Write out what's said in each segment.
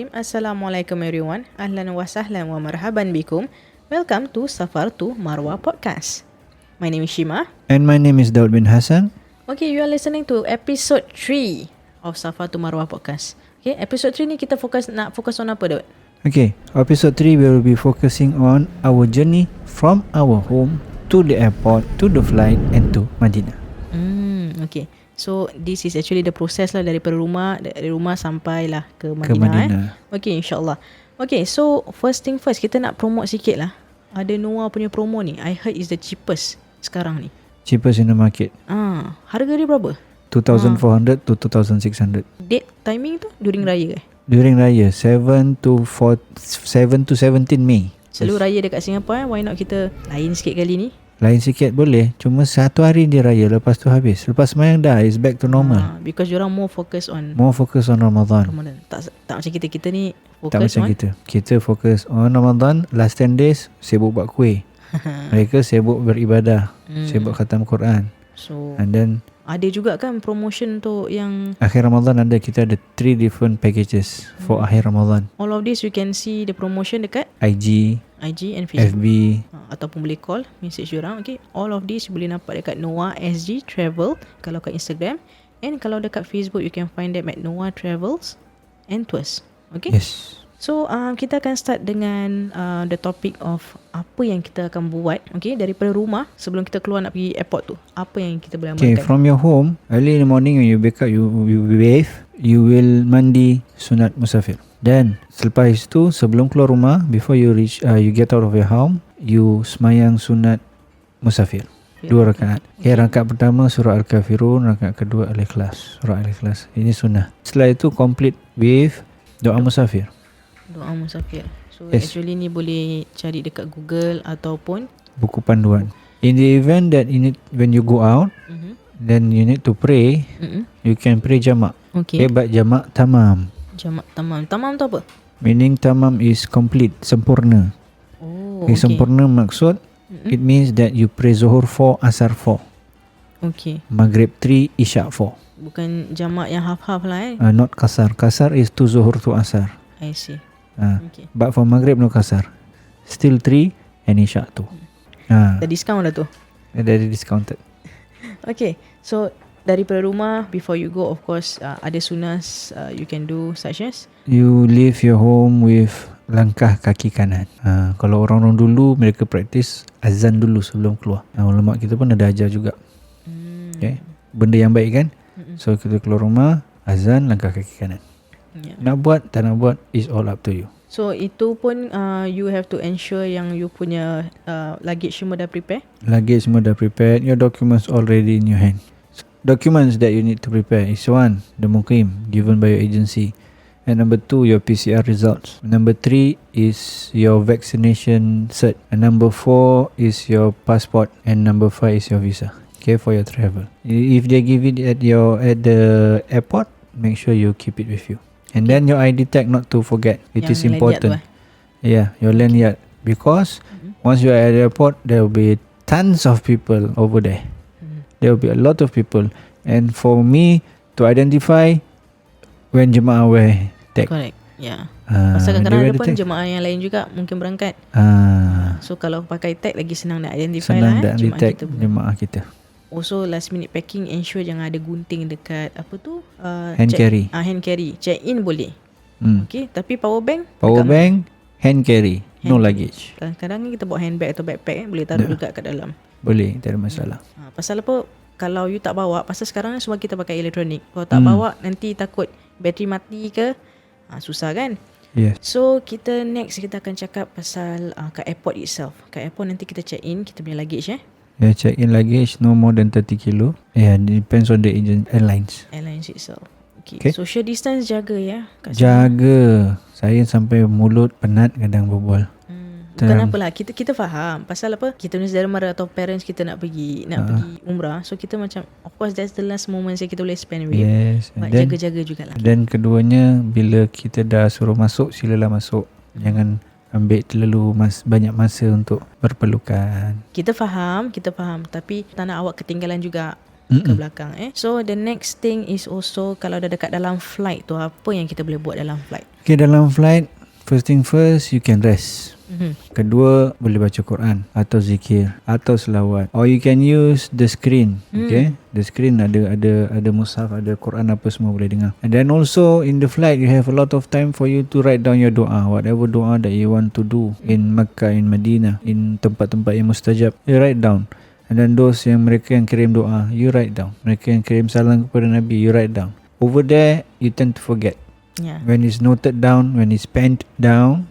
Bismillahirrahmanirrahim. Assalamualaikum everyone. Ahlan wa sahlan wa marhaban bikum. Welcome to Safar to Marwah podcast. My name is Shima. And my name is Daud bin Hassan. Okay, you are listening to episode 3 of Safar to Marwah podcast. Okay, episode 3 ni kita nak fokus on apa, Daud? Okay, episode 3 we will be focusing on our journey from our home to the airport, to the flight and to Madinah. Okay. So this is actually the process lah dari rumah sampailah ke Madinah. Ke Madinah. Okay, insyaAllah. Okay, so first thing first, kita nak promote sikit lah. Ada Noah punya promo ni. I heard is the cheapest sekarang ni. Cheapest in the market. Harga dia berapa? 2,400 to 2,600. Date timing tu during raya ke? During raya 7 to 17 May. Selalu raya dekat Singapura, why not kita lain sikit kali ni? Lain sikit boleh. Cuma satu hari dia raya, lepas tu habis. Lepas semayang dah, is back to normal. Because diorang more focus on Ramadan. Tak macam kita ni Tak focus macam on kita. Kita fokus on Ramadan. Last 10 days sibuk buat kuih. Mereka sibuk beribadah, sibuk khatam Quran. So And then ada juga kan promotion untuk yang akhir Ramadan kita ada 3 different packages for akhir Ramadan. all of this you can see the promotion dekat IG and Facebook. FB. Ataupun boleh call, message diorang. Okay, all of this boleh nampak dekat Noah SG Travel kalau kat Instagram, and kalau dekat Facebook you can find them at Noah Travels and Tours. Okay. Yes. So kita akan start dengan the topic of apa yang kita akan buat, okay, daripada rumah sebelum kita keluar nak pergi airport tu. Apa yang kita boleh Okay, amalkan. from your home, early in the morning when you wake up, you bathe, you will mandi sunat musafir. Then selepas itu, sebelum keluar rumah, before you reach, you get out of your home, you semayang sunat musafir. 2 rakaat. Okay, rakaat pertama surah Al-Kafirun, rakaat kedua Al-Ikhlas. Surah Al-Ikhlas. Ini sunnah. Setelah itu complete with doa musafir. Doa musafir. So Yes. actually ni boleh cari dekat Google ataupun Buku panduan. In the event that when you go out, then you need to pray, you can pray jamak. Okay. But jamak tamam. Jamak tamam. Tamam tu apa? Meaning tamam is complete, sempurna. Oh, Okay, sempurna maksud it means that you pray Zuhur 4, Asar 4, Okay. Maghrib 3, Isyak 4. Bukan jamak yang half-half lah Not kasar. Kasar is to Zuhur to Asar. I see. Okay. But for Maghrib no kasar. Still 3 and Isyak 2. Dah discount dah tu. Dari discounted. Okay. So daripada rumah, before you go, of course, ada sunas you can do such as You leave your home with langkah kaki kanan. Kalau orang-orang dulu, mereka practice azan dulu sebelum keluar. Ulama kita pun ada ajar juga. Okay. Benda yang baik kan? So kita keluar rumah, azan, langkah kaki kanan. Nak buat, tak nak buat, is all up to you. So itu pun you have to ensure yang you punya luggage semua dah prepare. Luggage semua dah prepared, your documents already in your hand. Documents that you need to prepare is 1, the muqim given by your agency. And number 2, your PCR results. Number 3 is your vaccination cert. And number 4 is your passport. And number 5 is your visa. Okay, for your travel. If they give it at the airport, make sure you keep it with you. And then your ID tag, not to forget. It Yang is important. Yeah, your lanyard. Because once you are at the airport, there will be tons of people over there. There will be a lot of people. And for me to identify when jemaah wear tag. Correct. Yeah. Pasal kadang-kadang ada pun jemaah yang lain juga mungkin berangkat. So kalau pakai tag lagi senang nak identify senang lah nak detect jemaah kita. Also last minute packing, ensure jangan ada gunting dekat apa tu hand carry. Hand carry. Check in boleh. Okay, tapi power bank hand carry, no luggage. Kadang-kadang kita bawa handbag atau backpack boleh taruh juga kat dalam. Boleh, tak ada masalah. Pasal apa, kalau you tak bawa, pasal sekarang semua kita pakai elektronik. Kalau tak bawa, nanti takut bateri mati ke, susah kan. Yes. So kita akan cakap pasal kat airport itself. Kat airport nanti kita check in kita punya luggage Yeah, check in luggage no more than 30 kilo. Yeah, depends on the airlines itself. Okay. Social distance jaga ya. Jaga. Saya sampai mulut penat kadang berbual. Bukan apalah, kita faham pasal apa, kita punya saudara mara atau parents kita nak pergi umrah. So kita macam, of course that's the last moment yang kita boleh spend with. Yes. But jaga-jaga jugalah. Dan keduanya, bila kita dah suruh masuk, silalah masuk. Jangan ambil terlalu banyak masa untuk berpelukan. Kita faham, tapi tak nak awak ketinggalan juga. ke belakang. So the next thing is also kalau dah dekat dalam flight tu, apa yang kita boleh buat dalam flight? Okay, dalam flight, first thing first, you can rest. Kedua, boleh baca Quran atau zikir atau selawat, or you can use the screen. Okay, the screen ada mushaf, ada Quran, apa semua boleh dengar. And then also in the flight you have a lot of time for you to write down your doa, whatever doa that you want to do in Makkah, in Madinah, in tempat-tempat yang mustajab, you write down. And then those mereka yang kirim doa, you write down. Mereka yang kirim salam kepada Nabi, you write down. Over there you tend to forget. When it's noted down, when it's penned down,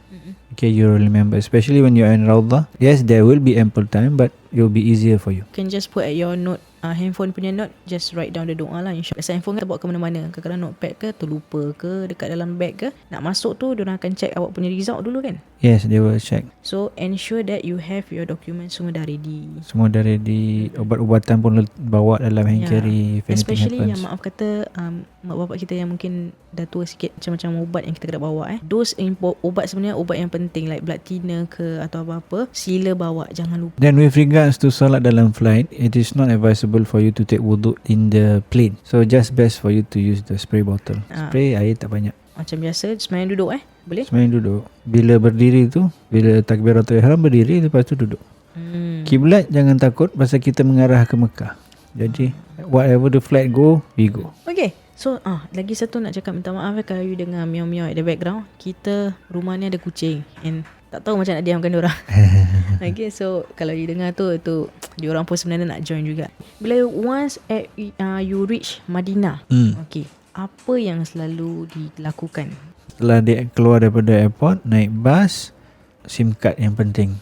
okay, you will remember, especially when you're in Rawdah. Yes, there will be ample time, but it will be easier for you. You can just put at your note, handphone punya note, just write down the doa lah, insyaAllah. Pasal handphone kita bawa ke mana-mana, kadang-kadang notepad ke, terlupa ke, dekat dalam bag ke, nak masuk tu diorang akan check awak punya result dulu kan. Yes, they will check. So ensure that you have your documents semua dah ready. Semua dah ready. Ubat-ubatan pun bawa dalam hand carry if anything especially happens. yang maaf kata mak bapak kita yang mungkin dah tua sikit, macam-macam ubat yang kita kena bawa. Those ubat sebenarnya ubat yang penting, like blood thinner ke atau apa-apa, sila bawa, jangan lupa. Then with regards to solat dalam flight, it is not advisable for you to take wudu in the plane. So just best for you to use the spray bottle. Spray air tak banyak. Macam biasa, sembahyang duduk boleh? Sembahyang duduk. Bila berdiri tu, bila takbiratul ihram berdiri, lepas tu duduk. Kiblat jangan takut pasal kita mengarah ke Mekah. Jadi whatever the flight go, we go. Okay. So lagi satu nak cakap, minta maaf kalau you dengar miau-miau at the background. Kita rumah ni ada kucing and tak tahu macam nak diamkan diorang. Okay, so kalau you dengar tu diorang pun sebenarnya nak join juga. Bila once you reach Madinah, okay, apa yang selalu dilakukan? Setelah dia keluar daripada airport, naik bas, SIM card yang penting.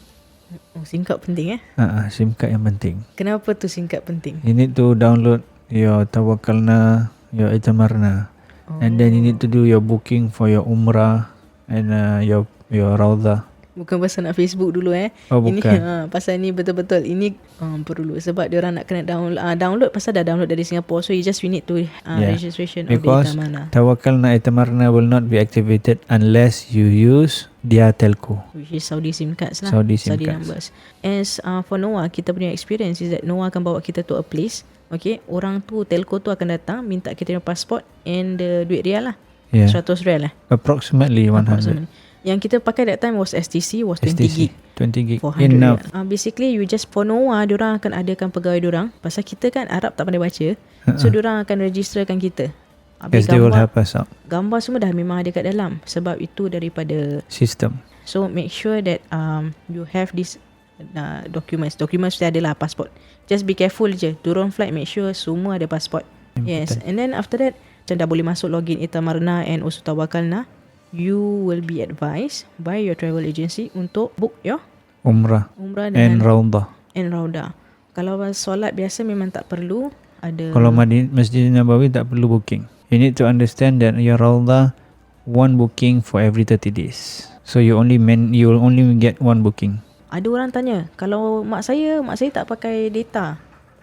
SIM card penting SIM card yang penting. Kenapa tu SIM card penting? You need to download your Tawakkalna, your Itamarna, and then you need to do your booking for your Umrah and your Rawdah. Bukan pasal nak Facebook dulu Oh, bukan. Ini pasal ni betul-betul ini perlu, sebab diorang nak kena download pasal dah download dari Singapore. So you need to registration because of the Itamarna. Tawakkalna Itamarna will not be activated unless you use their telco, which is Saudi SIM cards lah, Saudi SIM cards. numbers. As for Noah, kita punya experience is that Noah akan bawa kita to a place. Okay, orang tu, telco tu akan datang minta kita punya passport and the duit rial lah, 100 rial approximately 100. Yang kita pakai that time was STC, was 20 gig. 20 gig. 400 rial. Basically you just for Noah, diorang akan adakan pegawai diorang. Pasal kita kan Arab tak pandai baca, so diorang akan registerkan kita. Yes, they will help us out. Gambar semua dah memang ada kat dalam, sebab itu daripada system. So make sure that you have this documents mesti ada lah, passport. Just be careful je, turun flight make sure semua ada passport. Yes, and then after that macam dah boleh masuk login Itamarna and also Tawakkalna, you will be advised by your travel agency untuk book your Umrah and Rawdah. Kalau solat biasa memang tak perlu ada. Kalau Masjid Nabawi tak perlu booking. You need to understand that your Rawdah one booking for every 30 days. So you will only get one booking. Ada orang tanya, kalau mak saya tak pakai data,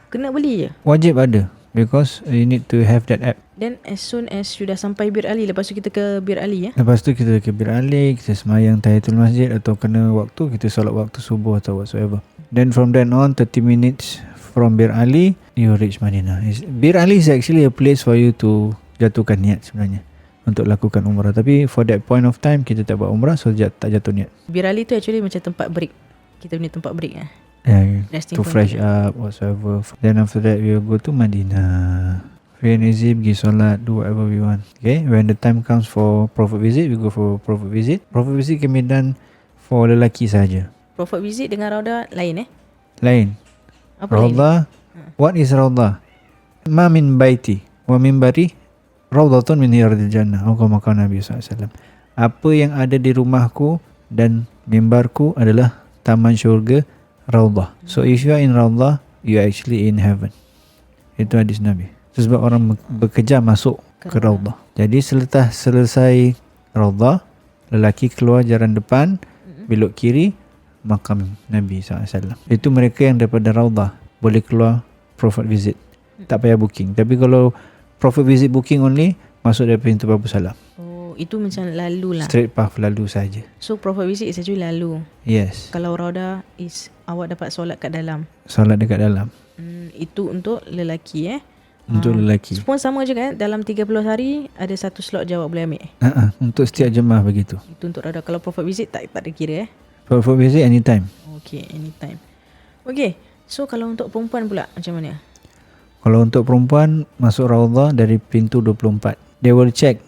kena beli je? Wajib ada, because you need to have that app. Then as soon as sudah sampai Bir Ali, lepas tu kita ke Bir Ali Lepas tu kita ke Bir Ali, kita semayang tahiyatul masjid atau kena waktu, kita solat waktu subuh atau whatsoever. Then from then on, 30 minutes from Bir Ali, you reach Madinah. Bir Ali is actually a place for you to jatuhkan niat sebenarnya untuk lakukan umrah. Tapi for that point of time, kita tak buat umrah, so tak jatuh niat. Bir Ali tu actually macam tempat break. Kita punya tempat break to fresh up whatsoever. Then after that, we will go to Madinah. Free and easy, pergi solat, do whatever we want. Okay, when the time comes for Prophet visit, we go for Prophet visit. Prophet visit can be done for lelaki saja. Prophet visit dengan Rawdah lain Lain. Apa Rawdah, what is Rawdah? Ma min baiti wa minbari rawdatun min riyadil jannah. Kama qala Nabi SAW. Apa yang ada di rumahku dan mimbarku adalah taman syurga Rawdah. So if you are in Rawdah, you are actually in heaven. Itu hadis Nabi. Sebab orang bekerja masuk ke Rawdah. Jadi selepas selesai Rawdah, lelaki keluar jalan depan, belok kiri, makam Nabi SAW. Itu mereka yang daripada Rawdah boleh keluar Prophet visit. Tak payah booking. Tapi kalau Prophet visit booking only, masuk dari pintu Babu Salam. Oh, itu macam lalu lah. Straight path lalu saja. So Prophet visit is actually lalu. Yes. Kalau Raudah is awak dapat solat kat dalam. Solat dekat dalam. Itu untuk lelaki Untuk lelaki. Pun sama je kan, dalam 30 hari ada satu slot je awak boleh ambil. Untuk setiap jemaah begitu. Itu untuk Raudah. Kalau Prophet visit tak ada kira For visit anytime. Okay, anytime. Okay, so kalau untuk perempuan pula macam mana? Kalau untuk perempuan, masuk Raudhah dari pintu 24. They will check.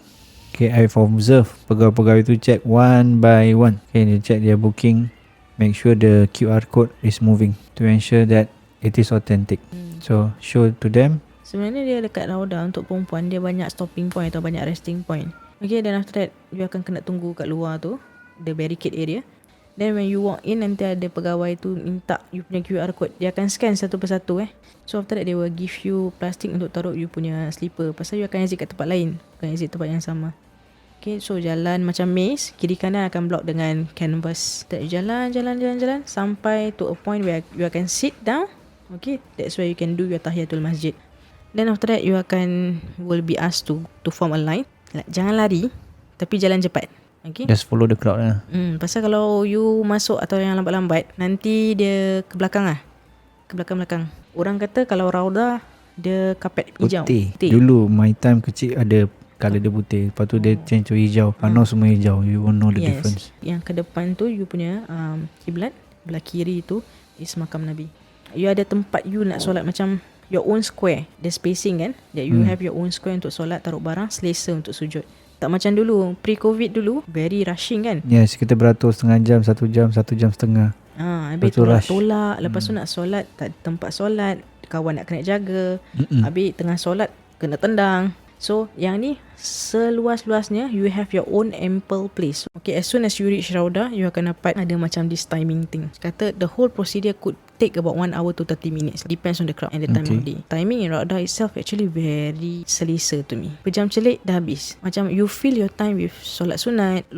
Okay, I've observed pegawai-pegawai itu check one by one. Okay, they check their booking. Make sure the QR code is moving to ensure that it is authentic. So, show to them. Sebenarnya dia dekat Raudah untuk perempuan, dia banyak stopping point atau banyak resting point. Okay, then after that, you akan kena tunggu kat luar tu, the barricade area. Then when you walk in, nanti ada pegawai tu minta you punya QR code. Dia akan scan satu persatu So after that, they will give you plastik untuk taruh you punya slipper. Pasal you akan exit kat tempat lain, bukan exit tempat yang sama. Okay, so jalan macam maze, kiri kanan akan block dengan canvas. Jalan sampai to a point where you akan sit down. Okay, that's where you can do your tahiyatul masjid. Then after that, you will be asked to form a line. Jangan lari, tapi jalan cepat. Okay. Just follow the crowd lah. Pasal kalau you masuk atau yang lambat-lambat, nanti dia ke belakang lah. Ke belakang-belakang. Orang kata kalau Raudah, dia kapet hijau. Putih. Dulu my time kecil ada colour dia putih. Lepas tu dia change to hijau. Now semua hijau. You won't know the difference. Yang ke depan tu you punya kiblat. Belah kiri tu is makam Nabi. You ada tempat you nak solat macam your own square. The spacing kan. That you have your own square untuk solat, taruh barang, selesa untuk sujud. Tak macam dulu, pre-COVID dulu, very rushing kan. Yes, kita beratur setengah jam, 1 jam, 1 jam setengah. Habis tolak. Lepas tu nak solat, tak ada tempat solat, kawan nak kena jaga. Habis tengah solat, kena tendang. So, yang ni seluas-luasnya, you have your own ample place. Okay, as soon as you reach Raudah, you akan dapat ada macam this timing thing. Kata the whole procedure could take about 1 hour to 30 minutes. Depends on the crowd and the time of day. Timing in Raudah itself actually very selesa to me. Berjam celik dah habis. Macam you fill your time with solat sunat,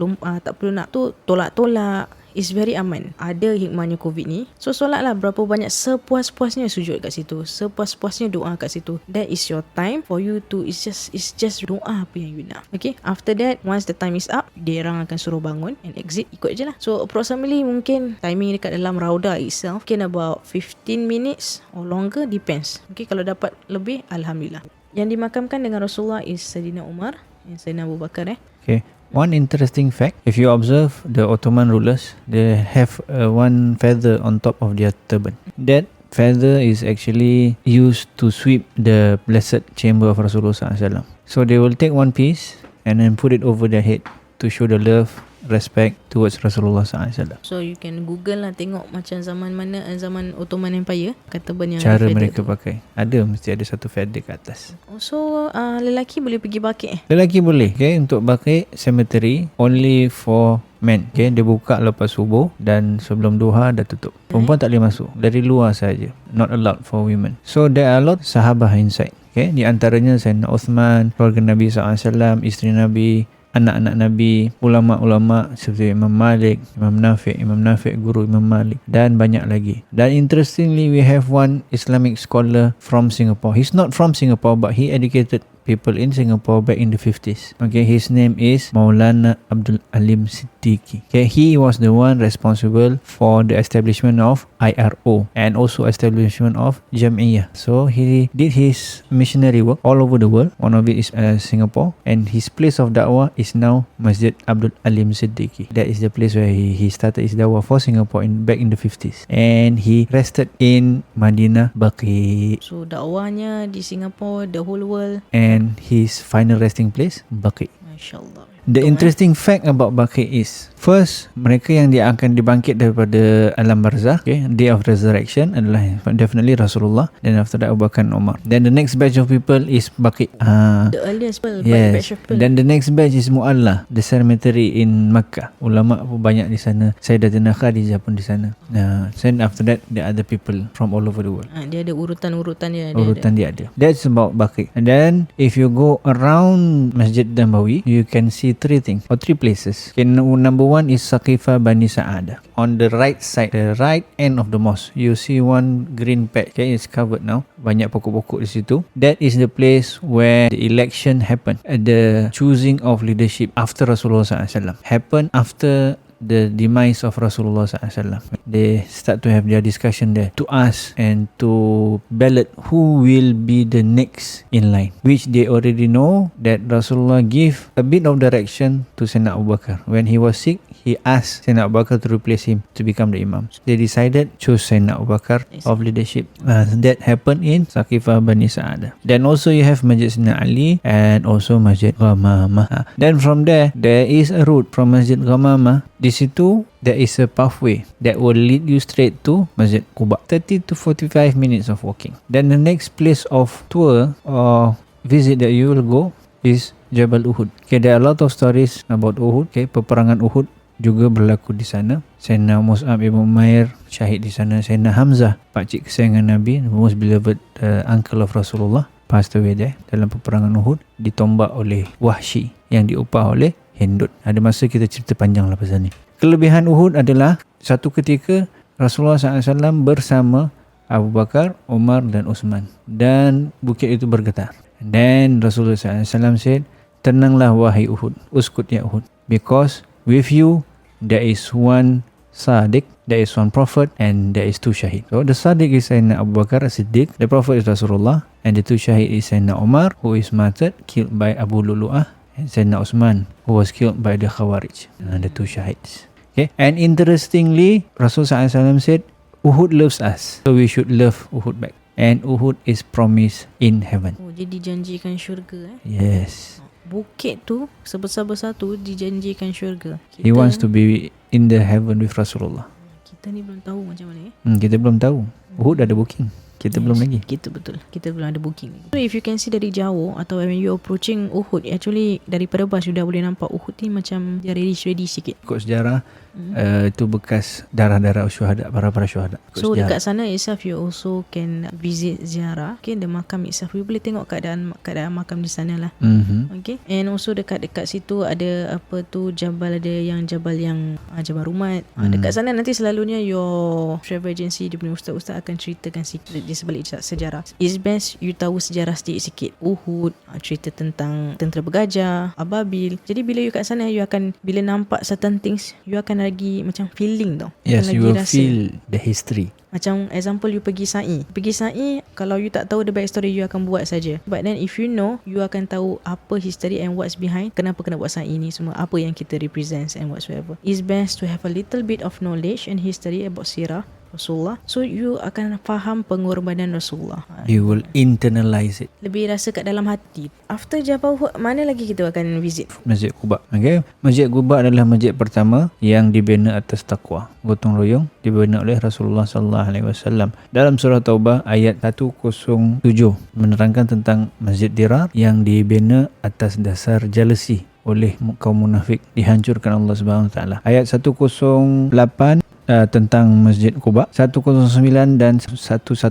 tak perlu nak tu tolak-tolak. It's very aman. Ada hikmahnya COVID ni. So solatlah berapa banyak, sepuas-puasnya sujud kat situ, sepuas-puasnya doa kat situ. That is your time for you to, it's just doa apa yang you nak. Okay, after that, once the time is up, dia orang akan suruh bangun and exit, ikut je lah. So approximately mungkin timing dekat dalam Raudah itself mungkin about 15 minutes or longer, depends. Okay, kalau dapat lebih, Alhamdulillah. Yang dimakamkan dengan Rasulullah is Sayyidina Umar and Sayyidina Abu Bakar. Okay. One interesting fact, if you observe the Ottoman rulers, they have one feather on top of their turban. That feather is actually used to sweep the blessed chamber of Rasulullah SAW. So they will take one piece and then put it over their head to show the love, respect towards Rasulullah SAW. So you can google lah, tengok macam zaman mana, zaman Ottoman Empire, kata yang cara mereka pakai. Ada, mesti ada satu feather kat atas. So lelaki boleh pergi bakit? Lelaki boleh. Okay, untuk bakit cemetery only for men. Okay, dia buka lepas subuh dan sebelum duha dah tutup. Perempuan tak boleh masuk, dari luar saja. Not allowed for women. So there are a lot sahabah inside. Okay, di antaranya Sayyidina Uthman, keluarga Nabi SAW, isteri Nabi, anak-anak Nabi, ulama-ulama seperti Imam Malik, Imam Nafi', guru Imam Malik, dan banyak lagi. Dan interestingly, we have one Islamic scholar from Singapore. He's not from Singapore, but he educated people in Singapore back in the 50s. Okay, his name is Maulana Abdul Alim Siddiqui. Okay, he was the one responsible for the establishment of IRO and also establishment of Jam'iyah. So he did his missionary work all over the world. One of it is Singapore, and his place of da'wah is now Masjid Abdul Alim Siddiqui. That is the place where he started his da'wah for Singapore back in the 50s, and he rested in Madinah Baqi. So dakwahnya di Singapore, the whole world, and his final resting place Baqi. Masya-Allah. The interesting fact about Baqi is, first, mereka yang dia akan dibangkit daripada alam barzakh, okay, day of resurrection adalah definitely Rasulullah, then after that Abu Bakar and Umar. Then the next batch of people is Baqi. The earliest batch of people. Then the next batch is Mu'alla, the cemetery in Makkah. Ulama pun banyak di sana. Sayyidatina Khadijah pun di sana. Then after that, there are other people from all over the world. Dia ada urutan-urutan dia. Dia ada. That's about Baqi. And then if you go around Masjid Nabawi, you can see 3 things or 3 places. Okay, number one is Saqifa Bani Sa'adah. On the right side, the right end of the mosque, you see one green patch. Okay, it's covered now. Banyak pokok-pokok di situ. That is the place where the election happened. The choosing of leadership after Rasulullah SAW happened after the demise of Rasulullah SAW. They start to have their discussion there to ask and to ballot who will be the next in line, which they already know that Rasulullah give a bit of direction to Sayyidina Abu Bakar. When he was sick, he asked Sayyidina Abu Bakar to replace him to become the imam. They decided choose Sayyidina Abu Bakar of leadership. That happened in Saqifah Bani Sa'adah. Then also you have Masjid Sayyidina Ali and also Masjid Ghamamah. Then from there is a route from Masjid Ghamamah. Di situ there is a pathway that will lead you straight to Masjid Quba. 30 to 45 minutes of walking. Then the next place of tour or visit that you will go is Jabal Uhud. Okay, there are a lot of stories about Uhud. Okay, peperangan Uhud juga berlaku di sana. Sayyidina Mus'ab ibn Umair syahid di sana. Sayyidina Hamzah, pakcik kesayangan Nabi, most beloved uncle of Rasulullah, passed away there dalam peperangan Uhud, ditombak oleh Wahsy yang diupah oleh Hindut. Ada masa kita cerita panjang lah pasal ni. Kelebihan Uhud adalah satu ketika Rasulullah SAW bersama Abu Bakar, Umar dan Uthman, dan bukit itu bergetar. And then Rasulullah SAW said, tenanglah wahai Uhud, uskut ya Uhud, because with you there is one Sadiq, there is one Prophet, and there is two Shahid. So the Sadiq is Sayyidina Abu Bakar as-Siddiq, the Prophet is Rasulullah, and the two Shahid is Sayyidina Umar, who is martyred, killed by Abu Lulu'ah, and Sayyidina Uthman, who was killed by the Khawarij, the two Shahids. Okay, and interestingly, Rasulullah SAW said, Uhud loves us, so we should love Uhud back. And Uhud is promised in heaven. Oh, dia dijanjikan syurga Yes. Bukit tu sebesar-besar tu dijanjikan syurga. He wants to be in the heaven with Rasulullah. Kita ni belum tahu macam mana Kita belum tahu. Uhud ada booking. Kita belum lagi. Kita betul. Kita belum ada booking. So if you can see dari jauh atau when you approaching Uhud, actually daripada bas sudah boleh nampak Uhud ni macam dia ready sikit. Ikut sejarah, itu bekas darah-darah syuhada, para syuhada. So dekat sana itself you also can visit ziarah. Okay, the makam itself you boleh tengok keadaan makam di sana lah. Okay, and also dekat situ ada apa tu Jabal, ada yang Jabal Rumat. Dekat sana nanti selalunya your travel agency dia punya ustaz-ustaz akan ceritakan sikit di sebalik sejarah. It's best you tahu sejarah sikit Uhud, cerita tentang tentera bergajah, Ababil. Jadi bila you kat sana, you akan bila nampak certain things, you akan lagi macam feeling tau. Yes, you will feel the history. Macam example you pergi Sa'i, kalau you tak tahu the backstory, you akan buat saja. But then if you know, you akan tahu apa history and what's behind, kenapa kena buat Sa'i ni semua, apa yang kita represents and whatsoever. It's best to have a little bit of knowledge and history about sirah Rasulullah, so you akan faham pengorbanan Rasulullah. You will internalize it. Lebih rasa kat dalam hati. After Jabal Uhud, mana lagi kita akan visit? Masjid Quba. Okay, Masjid Quba adalah masjid pertama yang dibina atas takwa, gotong royong, dibina oleh Rasulullah SAW. Dalam surah Taubah ayat 107 menerangkan tentang Masjid Dirar yang dibina atas dasar jealousy oleh kaum munafik, dihancurkan Allah Subhanahu Wa Taala. Ayat 108 tentang Masjid Quba, 109 dan 110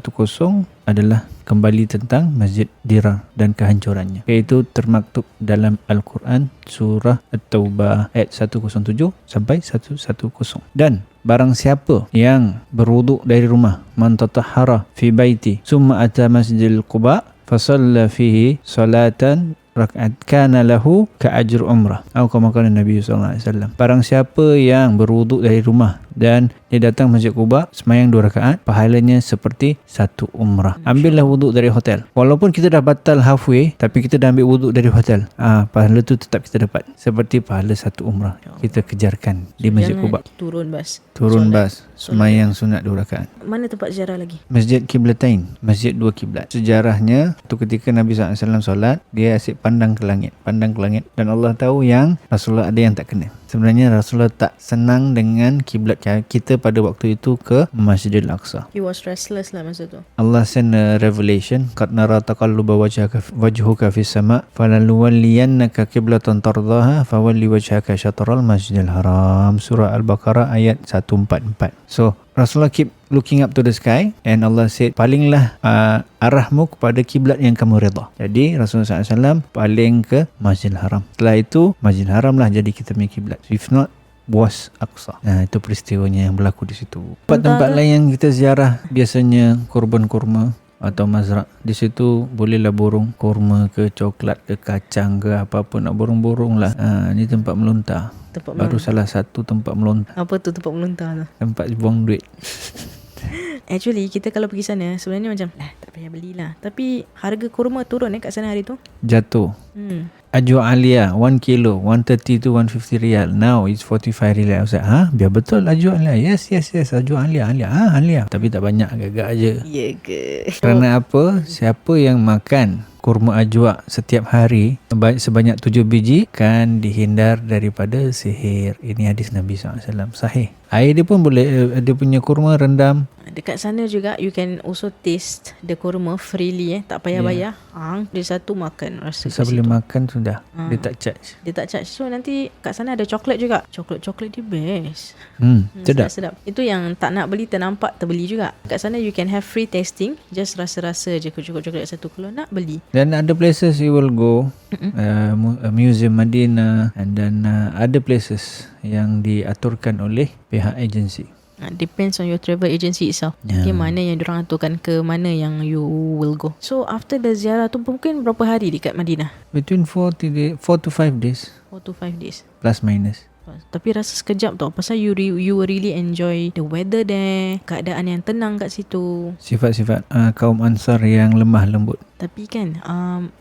adalah kembali tentang Masjid Dirar dan kehancurannya. Iaitu termaktub dalam Al-Quran surah At-Taubah ayat 107 sampai 110. Dan barang siapa yang berwuduk dari rumah, man tatahhara fi baiti summa ata Masjidil Quba fasalla fihi salatan rakaat kana lahu ka ajr umrah atau kama kala Nabi sallallahu alaihi wasallam. Barang siapa yang berwuduk dari rumah dan dia datang Masjid Quba, sembahyang 2 rakaat, pahalanya seperti 1 umrah. Ambillah wuduk dari hotel. Walaupun kita dah batal halfway, tapi kita dah ambil wuduk dari hotel, pahala tu tetap kita dapat, seperti pahala 1 umrah. Kita kejarkan di Masjid Quba. Turun bas, sembahyang sunat 2 rakaat. Mana tempat ziarah lagi? Masjid Qiblatain, Masjid 2 kiblat. Sejarahnya, tu ketika Nabi SAW solat, dia asyik pandang ke langit, dan Allah tahu yang Rasulullah ada yang tak kena. Sebenarnya Rasulullah tak senang dengan kiblat kita pada waktu itu ke Masjidil Aqsa. He was restless lah masa tu. Allah send a revelation, qad nara taqalluba wajhuka fis sama' falanuwalliyannaka qiblatan tardaha fawalli wajhaka syatral Masjidil Haram. Surah Al-Baqarah ayat 144. So Rasulullah keep looking up to the sky, and Allah said, palinglah arahmu kepada kiblat yang kamu redha. Jadi Rasulullah SAW paling ke Masjidil Haram. Setelah itu Masjidil Haram lah jadi kita punya kiblat. If not, Buas Aqsa. Itu peristiwanya yang berlaku di situ. Tempat-tempat lain yang kita ziarah biasanya korban kurma atau mazrak. Di situ bolehlah borong kurma ke coklat ke kacang ke apa-apa nak borong-borong lah. Ni tempat melontar. Baru salah satu tempat melontar. Apa tu tempat melontar tu? Tempat buang duit. Actually kita kalau pergi sana sebenarnya macam tak payah belilah. Tapi harga kurma turun kat sana hari tu. Jatuh. Ajwa Alia 1 kilo 130 to 150 rial. Now it's 45 rial. Ustaz, biar betul Ajwa Alia. Yes. Ajwa Alia. Alia. Tapi tak banyak, agak-agak aje. Ya ke? Kerana apa? Siapa yang makan kurma ajwa setiap hari sebanyak 7 biji kan dihindar daripada sihir. Ini hadis Nabi SAW. Sahih. Air dia pun boleh, dia punya kurma rendam. Dekat sana juga you can also taste the kurma freely tak payah bayar. Dia satu makan rasa. Saya boleh makan sudah. Dia tak charge. So nanti kat sana ada coklat juga. Coklat dia best. Sedap. Itu yang tak nak beli ternampak terbeli juga. Kat sana you can have free tasting. Just rasa-rasa je coklat satu. Kalau nak beli. Dan ada places you will go. Museum Madinah. And then other places yang diaturkan oleh pihak agensi. Depends on your travel agency itself. Okay, mana yang diorang aturkan ke mana yang you will go. So after the ziarah tu mungkin berapa hari dekat Madinah? Between 4 to 5 days. 4 to 5 days. Plus minus. Tapi rasa sekejap tau. Pasal you will really enjoy the weather there. Keadaan yang tenang kat situ. Sifat-sifat kaum Ansar yang lemah lembut. Tapi kan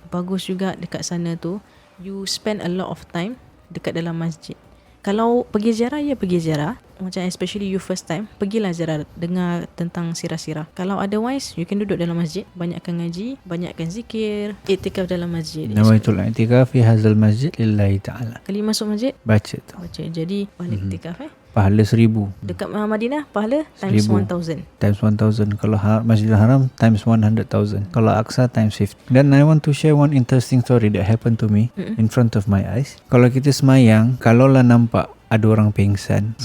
bagus juga dekat sana tu. You spend a lot of time dekat dalam masjid. Kalau pergi ziarah, pergi ziarah. Macam especially you first time, pergilah ziarah, dengar tentang sirah-sirah. Kalau otherwise, you can duduk dalam masjid, banyakkan ngaji, banyakkan zikir, iktikaf dalam masjid. Nawaitul i'tikaf fi hadzal masjid lillahi ta'ala. Kali masuk masjid, baca tu. Jadi balik iktikaf Pahala 1000. Dekat Madinah, pahala times 1000. Times 1000. Kalau Masjidil Haram, times 100,000. Kalau Aqsa, times 50. Then I want to share one interesting story that happened to me in front of my eyes. Kalau kita semayang, kalaulah nampak ada orang pengsan,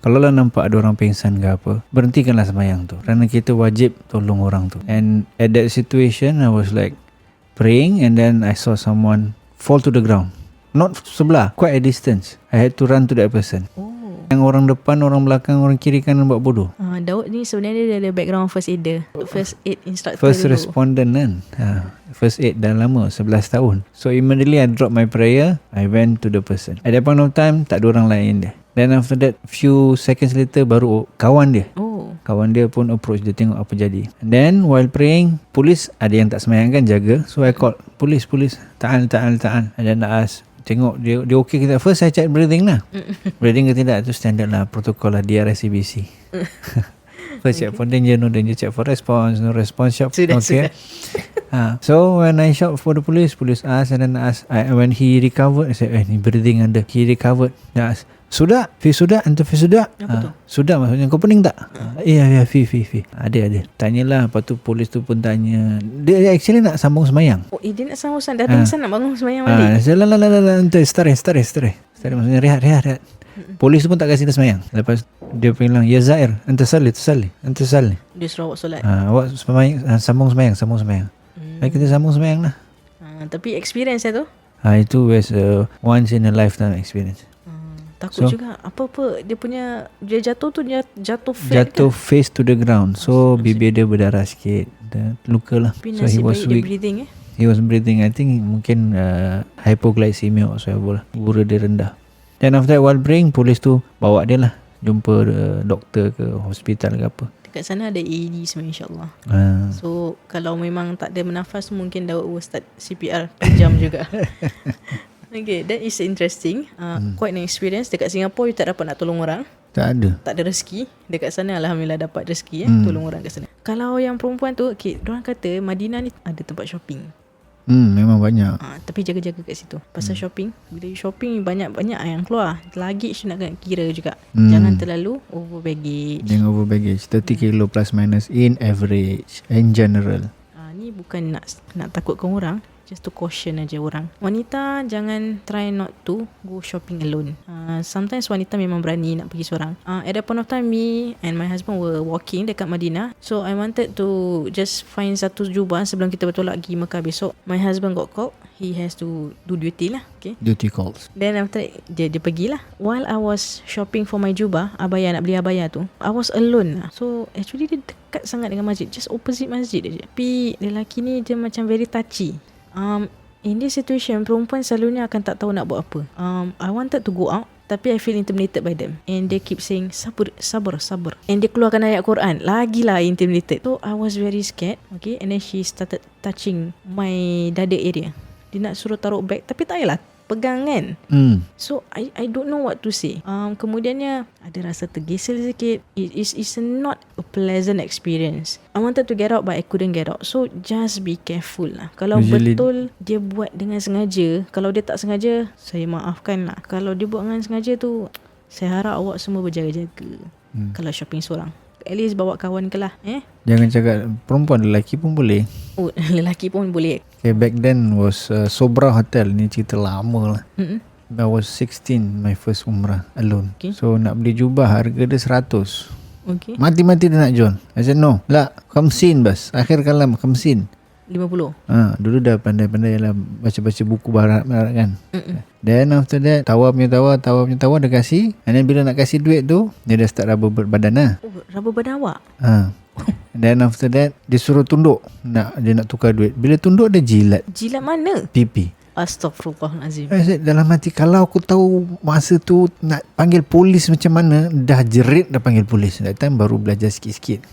kalaulah nampak ada orang pengsan ke apa, berhentikanlah semayang tu. Kerana kita wajib tolong orang tu. And at that situation, I was like praying and then I saw someone fall to the ground. Not sebelah, quite a distance. I had to run to that person. Yang orang depan, orang belakang, orang kiri kanan buat bodoh. Daud ni sebenarnya dia ada background first aider. First aid instructor First dulu. respondent kan. First aid dah lama, 11 tahun. So immediately I dropped my prayer, I went to the person. At that point of time, tak ada orang lain dia. Then after that, few seconds later, baru kawan dia. Kawan dia pun approach dia, tengok apa jadi. And then while praying, polis ada yang tak semayang kan, jaga. So I called, police, ta'al. And then I asked, tengok dia okey ke tak. First I check breathing lah. Breathing ke tidak, tu standard lah, protokol lah, DRSCBC. First check for danger, no danger, check for response, no response, shop. Okay. So when I shout for the police asked, and then asked, when he recovered, I said, ni breathing ada. He recovered. Dia asked, sudah? Fi sudah? Anta fi sudah? Sudah maksudnya, kau pening tak? Ya, fi. Ada. Tanyalah, lepas tu polis tu pun tanya. Dia actually nak sambung semayang. Dia nak sambung semayang. Dah pingsan nak bangun semayang balik. Start. Maksudnya rehat. Polis tu pun tak kasi dia semayang. Lepas dia bilang, ya Zair, anta salli. Dia suruh awak solat. Awak sambung semayang. Baik, kita sambung semayang lah. Tapi experience tu? Itu was a once in a lifetime experience. Takut juga apa-apa dia jatuh tu, dia jatuh flat jatuh kan? Face to the ground. So bibir dia berdarah sikit, luka lah. So he was weak. Breathing, He was breathing. I think mungkin hypoglycemia or whatever lah. Gula dia rendah. Then after that, while praying, polis tu bawa dia lah jumpa doktor ke hospital ke apa. Dekat sana ada AED sebenarnya, insyaAllah. So kalau memang tak ada bernafas, mungkin Daud will start CPR jam juga. Okay, that is interesting. Quite an experience. Dekat Singapore, you tak dapat nak tolong orang. Tak ada rezeki. Dekat sana Alhamdulillah dapat rezeki tolong orang kat sana. Kalau yang perempuan tu, diorang kata Madinah ni ada tempat shopping. Memang banyak. Tapi jaga-jaga kat situ. Pasal shopping, bila you shopping, banyak-banyak yang keluar. Luggage nak kena kira juga. Jangan terlalu over baggage. Jangan over baggage. 30 kilo plus minus in average, in general. Ni bukan nak takutkan orang. just to caution aja orang. Wanita jangan try not to go shopping alone. Sometimes wanita memang berani nak pergi seorang. At that point of time, me and my husband were walking dekat Madinah. So I wanted to just find satu jubah sebelum kita bertolak pergi Mekah besok. My husband got called. He has to do duty lah. Okay. Duty calls. Then after that, dia pergilah. While I was shopping for my jubah, abaya, nak beli abaya tu, I was alone lah. So actually dia dekat sangat dengan masjid, just opposite masjid aja. Tapi lelaki ni dia macam very touchy. In this situation, perempuan selalunya akan tak tahu nak buat apa. I wanted to go out, tapi I feel intimidated by them. And they keep saying, sabar. And dia keluarkan ayat Quran. Lagilah intimidated. So I was very scared. Okay. And then she started touching my dada area. Dia nak suruh taruh bag, tapi tak payahlah, pegang kan. So I don't know what to say. Kemudiannya ada rasa tergesel sikit. It's not a pleasant experience. I wanted to get out, but I couldn't get out. So just be careful lah. Kalau usually, betul dia buat dengan sengaja, kalau dia tak sengaja, saya maafkan lah. Kalau dia buat dengan sengaja tu, saya harap awak semua berjaga-jaga. Kalau shopping seorang, at least bawa kawan ke lah. Jangan cakap perempuan, lelaki pun boleh. Oh, lelaki pun boleh. Okay, back then was Sobra Hotel. Ni cerita lama lah. I was 16, my first umrah alone. Okay. So nak beli jubah, harga dia 100. Okay. Mati-mati dia nak jual. I said no. La, 50 bas. Akhir kalam 50. 50. Dulu dah pandai-pandai lah baca-baca buku barat kan. Then after that, tawar punya tawar dia kasih. And then bila nak kasih duit tu, dia dah start raba badan lah. Oh, raba badan awak? Then after that, dia suruh tunduk. Dia nak tukar duit. Bila tunduk, dia jilat. Jilat mana? Pipi. Astaghfirullahalazim. I said, dalam hati, kalau aku tahu masa tu nak panggil polis macam mana, dah jerit dah panggil polis. That time baru belajar sikit-sikit.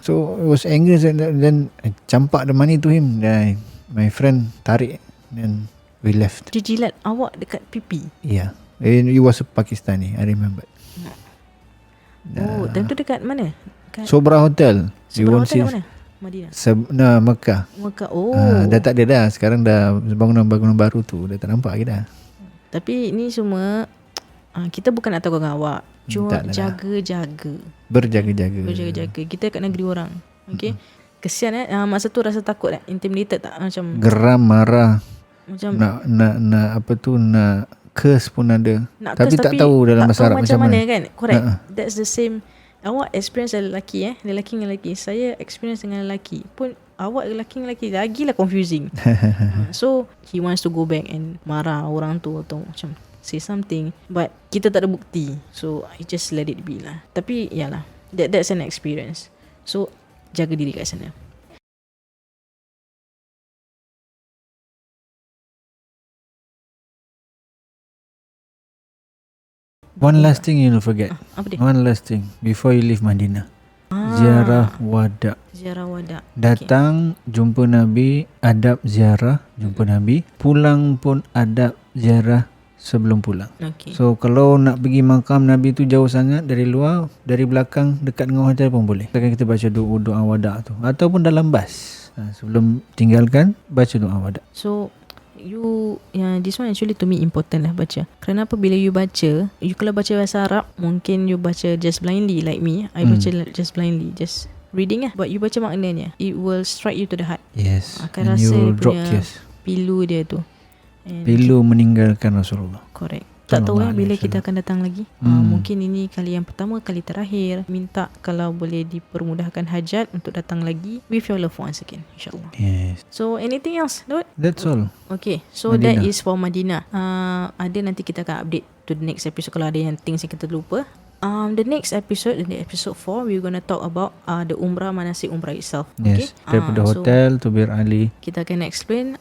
So it was angry. Then I campak the money to him. Then my friend tarik. Then we left. Dia jilat awak dekat pipi? Yeah. And he was a Pakistani, I remember. Dan tu dekat mana? Sobra Hotel. Sobra Hotel kat mana? Madinah? Mekah. Oh. Dah tak ada dah. Sekarang dah bangunan baru tu dah tak nampak lagi dah. Tapi ni semua kita bukan nak tahu awak. Cuma jaga-jaga. Berjaga-jaga. Kita kat negeri orang. Okay. Kesian masa tu rasa takut tak? Intimidated tak? Macam geram, marah. Macam nak apa tu, nak curse pun ada. Tapi tak tahu dalam bahasa Arab macam mana kan. Correct. That's the same. Awak experience dengan lelaki lelaki dengan lelaki. Saya experience dengan lelaki pun, awak lelaki dengan lelaki lagilah confusing. So he wants to go back and marah orang tu atau macam say something, but kita tak ada bukti. So I just let it be lah. Tapi yalah, that's an experience. So jaga diri kat sana. One last thing you'll forget. Apa dia? One last thing before you leave Madinah. Ziarah wada. Datang, jumpa Nabi, adab ziarah, jumpa Nabi. Pulang pun adab ziarah sebelum pulang. Okay. So kalau nak pergi makam Nabi tu jauh sangat, dari luar, dari belakang dekat dengan hotel pun boleh. Kita baca doa wada tu, ataupun dalam bas. Sebelum tinggalkan, baca doa wada. So this one actually to me important lah baca. Kerana apa, bila you baca, you kalau baca bahasa Arab, mungkin you baca just blindly like me. I baca just blindly, just reading lah. But you baca maknanya, it will strike you to the heart. Yes. Akan rasa dia punya pilu dia tu. Pilu meninggalkan Rasulullah. Correct. Tak tahu bila kita akan datang lagi. Mungkin ini kali yang pertama, kali terakhir. Minta kalau boleh dipermudahkan hajat untuk datang lagi with your loved ones again, insyaAllah. Yes. So anything else, Daud? That's all. Okay, so Madinah. That is for Madinah. Ada nanti kita akan update to the next episode kalau ada yang things yang kita lupa. The next episode, the episode 4, we're gonna talk about the umrah, manasik umrah itself. Yes. Okay? Daripada hotel to Bir Ali. Kita akan explain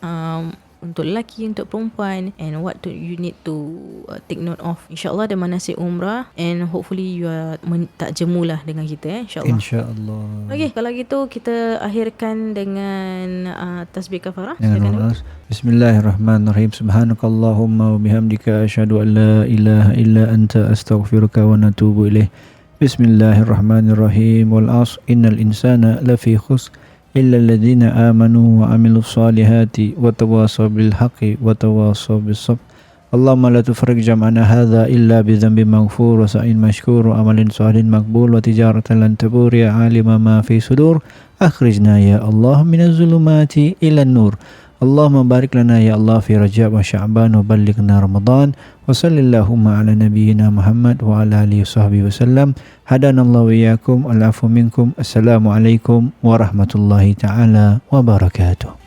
untuk lelaki, untuk perempuan, and what you need to take note of. InsyaAllah ada manasik umrah, and hopefully you are tak jemu lah dengan kita, InsyaAllah. Okay, kalau gitu kita akhirkan dengan tasbih kafarah. Bismillahirrahmanirrahim. Subhanakallahumma wa bihamdika asyhadu an la ilaha illa anta astaghfiruka wa natubu ilaih. Bismillahirrahmanirrahim. Wal 'asr innal insana lafi khusr إلا الذين آمنوا وعملوا الصالحات وتواصوا بالحق وتواصوا بالصبر اللهم لا تفرق جمعنا هذا إلا بذنب مغفور وسعي مشكور وعمل صالح مقبول وتجارة لن تبور يا عالم ما في صدور أخرجنا يا الله من الظلمات إلى النور Allahumma barik lana ya Allah fi Rajab wa Sya'ban wa ballighna Ramadan wa sallallahu ala nabiyyina Muhammad wa ala alihi wasahbihi wasallam. Hadanallahu wa iyyakum, al-afu minkum. Assalamualaikum warahmatullahi taala wabarakatuh.